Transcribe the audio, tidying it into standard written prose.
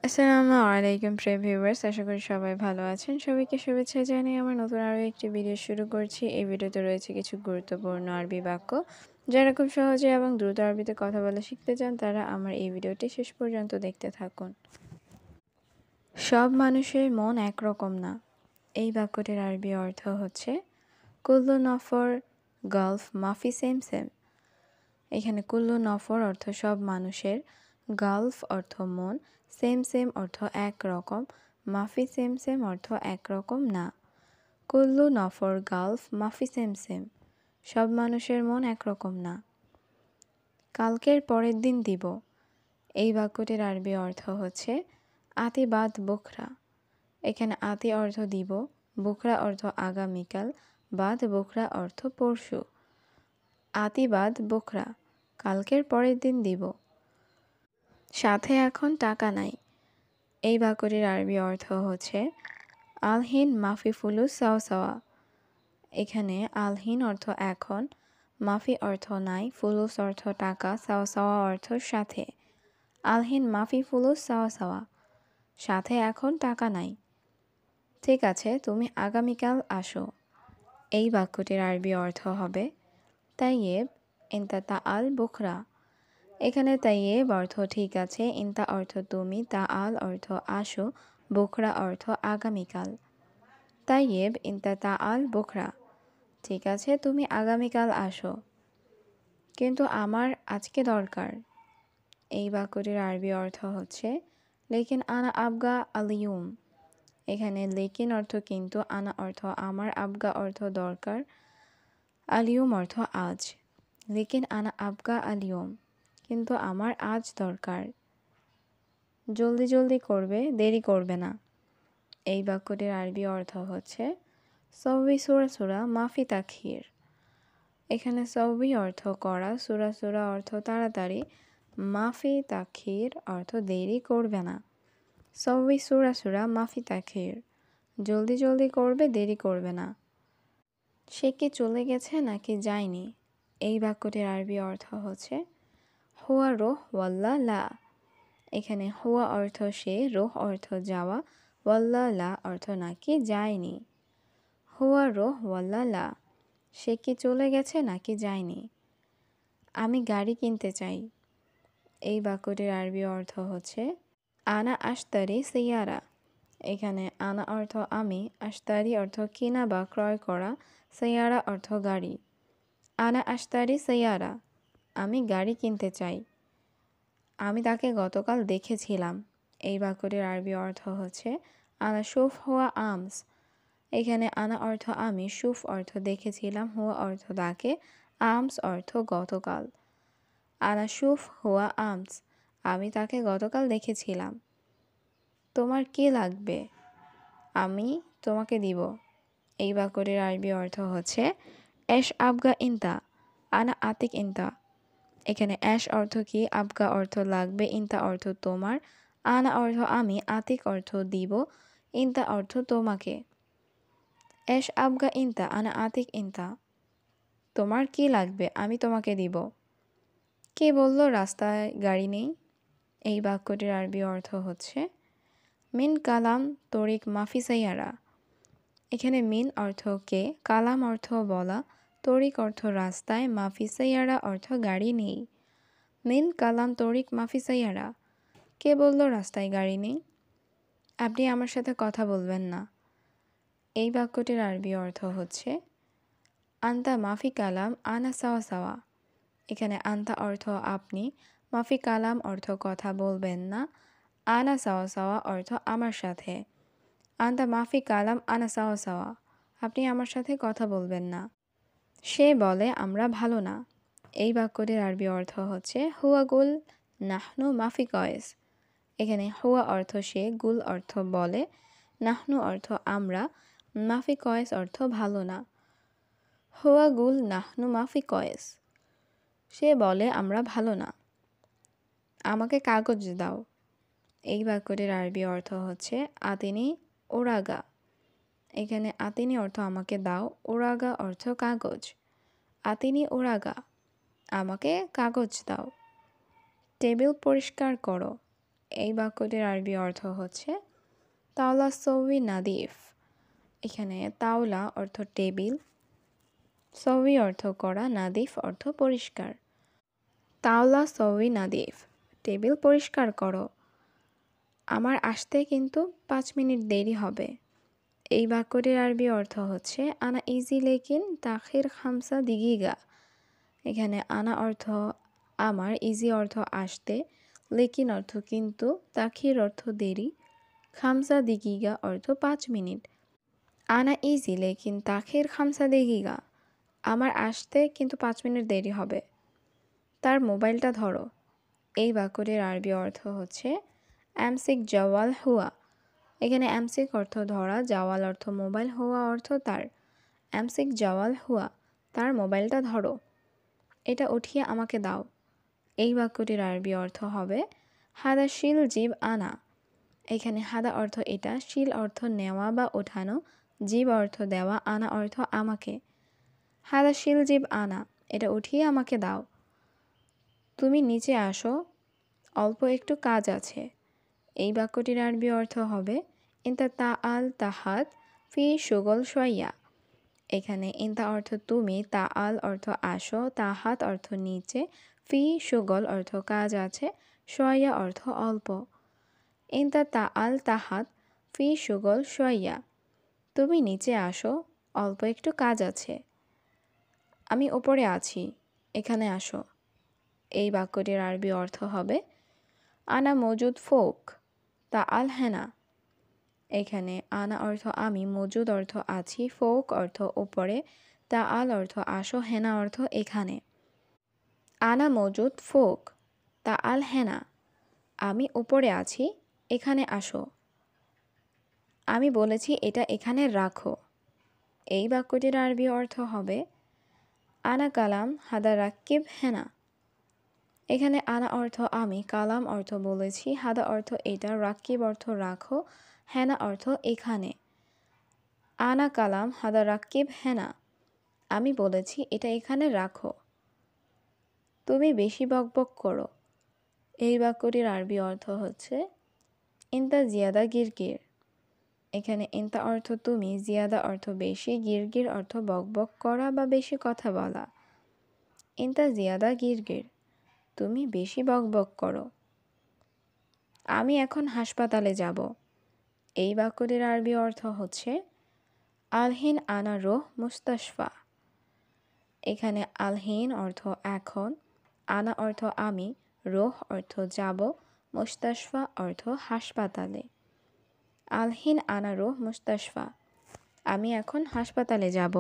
আসসালামু আলাইকুম প্রিয় ভিউয়ার্স, আশা করি সবাই ভালো আছেন। সবাইকে শুভেচ্ছা জানিয়ে আমার নতুন আরও একটি ভিডিও শুরু করছি। এই ভিডিওতে রয়েছে কিছু গুরুত্বপূর্ণ আরবি বাক্য। যারা খুব সহজে এবং দ্রুত আরবিতে কথা বলা শিখতে চান তারা আমার এই ভিডিওটি শেষ পর্যন্ত দেখতে থাকুন। সব মানুষের মন একরকম না। এই বাক্যটির আরবি অর্থ হচ্ছে কুল্লু নফর গলফ মাফি সেম সেম। এখানে কুল্লু নফর অর্থ সব মানুষের, গালফ অর্থ মন, সেম সেম অর্থ একরকম, মাফি সেম সেম অর্থ একরকম না। কুল্লু নফর গালফ মাফি সেম সেম, সব মানুষের মন একরকম না। কালকের পরের দিন দিব। এই বাক্যটির আরবি অর্থ হচ্ছে আতি বাদ বুখরা। এখানে আতি অর্থ দিব, বুখরা অর্থ আগামীকাল, বাদ বুখরা অর্থ পরশু। আতি বাদ বুখরা, কালকের পরের দিন দিব। সাথে এখন টাকা নাই। এই বাক্যটির আরবি অর্থ হচ্ছে আলহিন মাফি ফুলুস সাওয়া সাওয়া। এখানে আলহিন অর্থ এখন, মাফি অর্থ নাই, ফুলুস অর্থ টাকা, সাওয়া সাওয়া অর্থ সাথে। আলহিন মাফি ফুলুস সাওয়া সাওয়া, সাথে এখন টাকা নাই। ঠিক আছে, তুমি আগামীকাল আসো। এই বাক্যটির আরবি অর্থ হবে তাইয়েব ইনতা তাআল বুখরা। এখানে তাইয়েব অর্থ ঠিক আছে, ইনতা অর্থ তুমি, তাআল অর্থ আসো, বুখরা অর্থ আগামীকাল। তাইয়েব ইনতা তাআল বুখরা, ঠিক আছে তুমি আগামীকাল আসো। কিন্তু আমার আজকে দরকার। এই বাক্যটির আরবি অর্থ হচ্ছে লেকিন আনা আবগা আলিয়ুম। এখানে লেকিন অর্থ কিন্তু, আনা অর্থ আমার, আবগা অর্থ দরকার, আলিয়ুম অর্থ আজ। লেকিন আনা আবগা আলিয়ুম, কিন্তু আমার আজ দরকার। জলদি জলদি করবে, দেরি করবে না। এই বাক্যটির আরবি অর্থ হচ্ছে সৌবি সুরা সুরা মাফি তাখির। এখানে সৌবি অর্থ করা, সুরা সুরা অর্থ তাড়াতাড়ি, মাফি তাখির অর্থ দেরি করবে না। সৌবি সুরা সুরা মাফি তাখির, জলদি জলদি করবে, দেরি করবে না। সে কি চলে গেছে নাকি যায়নি? এই বাক্যটির আরবি অর্থ হচ্ছে হুয়া রোহ ওয়াল্লা লা। এখানে হুয়া অর্থ সে, রোহ অর্থ যাওয়া, ওয়াল্লা লা অর্থ নাকি যায়নি। হুয়া রোহ ওয়াল্লা লা, সে কি চলে গেছে নাকি যায়নি। আমি গাড়ি কিনতে চাই। এই বাক্যটির আরবি অর্থ হচ্ছে আনা আশতারি সিয়ারা। এখানে আনা অর্থ আমি, আশতারি অর্থ কিনা বা ক্রয় করা, সিয়ারা অর্থ গাড়ি। আনা আশতারি সিয়ারা, আমি গাড়ি কিনতে চাই। আমি তাকে গতকাল দেখেছিলাম। এই বাক্যটির আরবি অর্থ হচ্ছে আনা শুফ হুয়া আমস। এখানে আনা অর্থ আমি, শুফ অর্থ দেখেছিলাম, হুয়া অর্থ তাকে, আমস অর্থ গতকাল। আনা শুফ হুয়া আমস, আমি তাকে গতকাল দেখেছিলাম। তোমার কি লাগবে? আমি তোমাকে দিব। এই বাক্যটির আরবি অর্থ হচ্ছে এশ আবগা ইনতা, আনা আতিক ইনতা। এখানে অ্যাশ অর্থ কি, আবগা অর্থ লাগবে, ইনতা অর্থ তোমার, আনা অর্থ আমি, আতিক অর্থ দিব, ইনতা অর্থ তোমাকে। অ্যাশ আবগা ইনতা আনা আতিক ইনতা, তোমার কি লাগবে, আমি তোমাকে দিব। কে বলল রাস্তায় গাড়ি নেই? এই বাক্যটির আরবি অর্থ হচ্ছে মিন কালাম তরিক মাফি সাইয়ারা। এখানে মিন অর্থ কে, কালাম অর্থ বলা, তরিক অর্থ রাস্তায়, মাফি সাইয়ারা অর্থ গাড়ি নেই। মিন কালাম তরিক মাফি সাইয়ারা, কে বলল রাস্তায় গাড়ি নেই? আপনি আমার সাথে কথা বলবেন না। এই বাক্যটির আরবি অর্থ হচ্ছে আন্তা মাফি কালাম আনা সাওয়া সাওয়া। এখানে আন্তা অর্থ আপনি, মাফি কালাম অর্থ কথা বলবেন না, আনা সাওয়া সাওয়া অর্থ আমার সাথে। আন্তা মাফি কালাম আনা সাওয়া সাওয়া, আপনি আমার সাথে কথা বলবেন না। সে বলে আমরা ভালো না। এই বাক্যটির আরবি অর্থ হচ্ছে হুয়া গুল নাহনু মাফি কয়েস। এখানে হুয়া অর্থ সে, গুল অর্থ বলে, নাহনু অর্থ আমরা, মাফি কয়েস অর্থ ভালো না। হুয়া গুল নাহনু মাফি কয়েস, সে বলে আমরা ভালো না। আমাকে কাগজ দাও। এই বাক্যটির আরবি অর্থ হচ্ছে আতিনি ওরাগা। এখানে আতিনি অর্থ আমাকে দাও, ওরাগা অর্থ কাগজ। আতিনি ওরাগা, আমাকে কাগজ দাও। টেবিল পরিষ্কার করো। এই বাক্যটির আরবি অর্থ হচ্ছে তাওলা সৌই নাদিফ। এখানে তাওলা অর্থ টেবিল, সৌই অর্থ করা, নাদিফ অর্থ পরিষ্কার। তাওলা সৌই নাদিফ, টেবিল পরিষ্কার করো। আমার আসতে কিন্তু 5 মিনিট দেরি হবে। এই বাক্যটির আরবি অর্থ হচ্ছে আনা ইজি লেকিন তাখির খামসা দিগিগা। এখানে আনা অর্থ আমার, ইজি অর্থ আসতে, লেকিন অর্থ কিন্তু, তাখির অর্থ দেরি, খামসা দিগিগা অর্থ 5 মিনিট। আনা ইজি লেকিন তাখির খামসা দিগিগা, আমার আসতে কিন্তু 5 মিনিট দেরি হবে। তার মোবাইলটা ধরো। এই বাক্যটির আরবি অর্থ হচ্ছে অ্যামসিক জাওয়াল হুয়া। এখানে অ্যামসিক অর্থ ধরা, জাওয়াল অর্থ মোবাইল, হুয়া অর্থ তার। অ্যামসিক জাওয়াল হুয়া, তার মোবাইলটা ধরো। এটা উঠিয়ে আমাকে দাও। এই বাক্যটির আরবি অর্থ হবে হাদা শিল জিব আনা। এখানে হাদা অর্থ এটা, শিল অর্থ নেওয়া বা ওঠানো, জিব অর্থ দেওয়া, আনা অর্থ আমাকে। হাদা শিল জিব আনা, এটা উঠিয়ে আমাকে দাও। তুমি নিচে আসো, অল্প একটু কাজ আছে। এই বাক্যটির আরবি অর্থ হবে ইনতা তাআল তাহাত ফি শুগল শোয়া। এখানে ইনতা অর্থ তুমি, তাআল অর্থ আসো, তাহাত অর্থ নিচে, ফি শুগল অর্থ কাজ আছে, শোয়া অর্থ অল্প। ইনতা তাআল তাহাত ফি শুগল শোয়া, তুমি নিচে আসো, অল্প একটু কাজ আছে। আমি ওপরে আছি, এখানে আসো। এই বাক্যটির আরবি অর্থ হবে আনা মজুদ ফোক তাআল হেনা। এখানে আনা অর্থ আমি, মজুদ অর্থ আছি, ফোক অর্থ ওপরে, তাআল অর্থ আসো, হেনা অর্থ এখানে। আনা মজুদ ফোক তাআল হেনা, আমি ওপরে আছি, এখানে আসো। আমি বলেছি এটা এখানে রাখো। এই বাক্যটির আরবি অর্থ হবে আনা কালাম হাদা রাক্কিব হেনা। এখানে আনা অর্থ আমি, কালাম অর্থ বলেছি, হাদা অর্থ এটা, রাক্কিব অর্থ রাখো, হেনা অর্থ এখানে। আনা কালাম হাদা রাক্কিব হেনা, আমি বলেছি এটা এখানে রাখো। তুমি বেশি বকবক করো। এই বাক্যটির আরবি অর্থ হচ্ছে ইনতা জিয়াদা গিরগির। এখানে ইনতা অর্থ তুমি, জিয়াদা অর্থ বেশি, গিরগির অর্থ বকবক করা বা বেশি কথা বলা। ইনতা জিয়াদা গিরগির, তুমি বেশি বকবক করো। আমি এখন হাসপাতালে যাব। এই বাক্যটির আরবি অর্থ হচ্ছে আলহিন আনা রোহ মুস্তাশফা। এখানে আলহিন অর্থ এখন, আনা অর্থ আমি, রোহ অর্থ যাব, মুস্তাশফা অর্থ হাসপাতালে। আলহিন আনা রোহ মুস্তাশফা, আমি এখন হাসপাতালে যাব।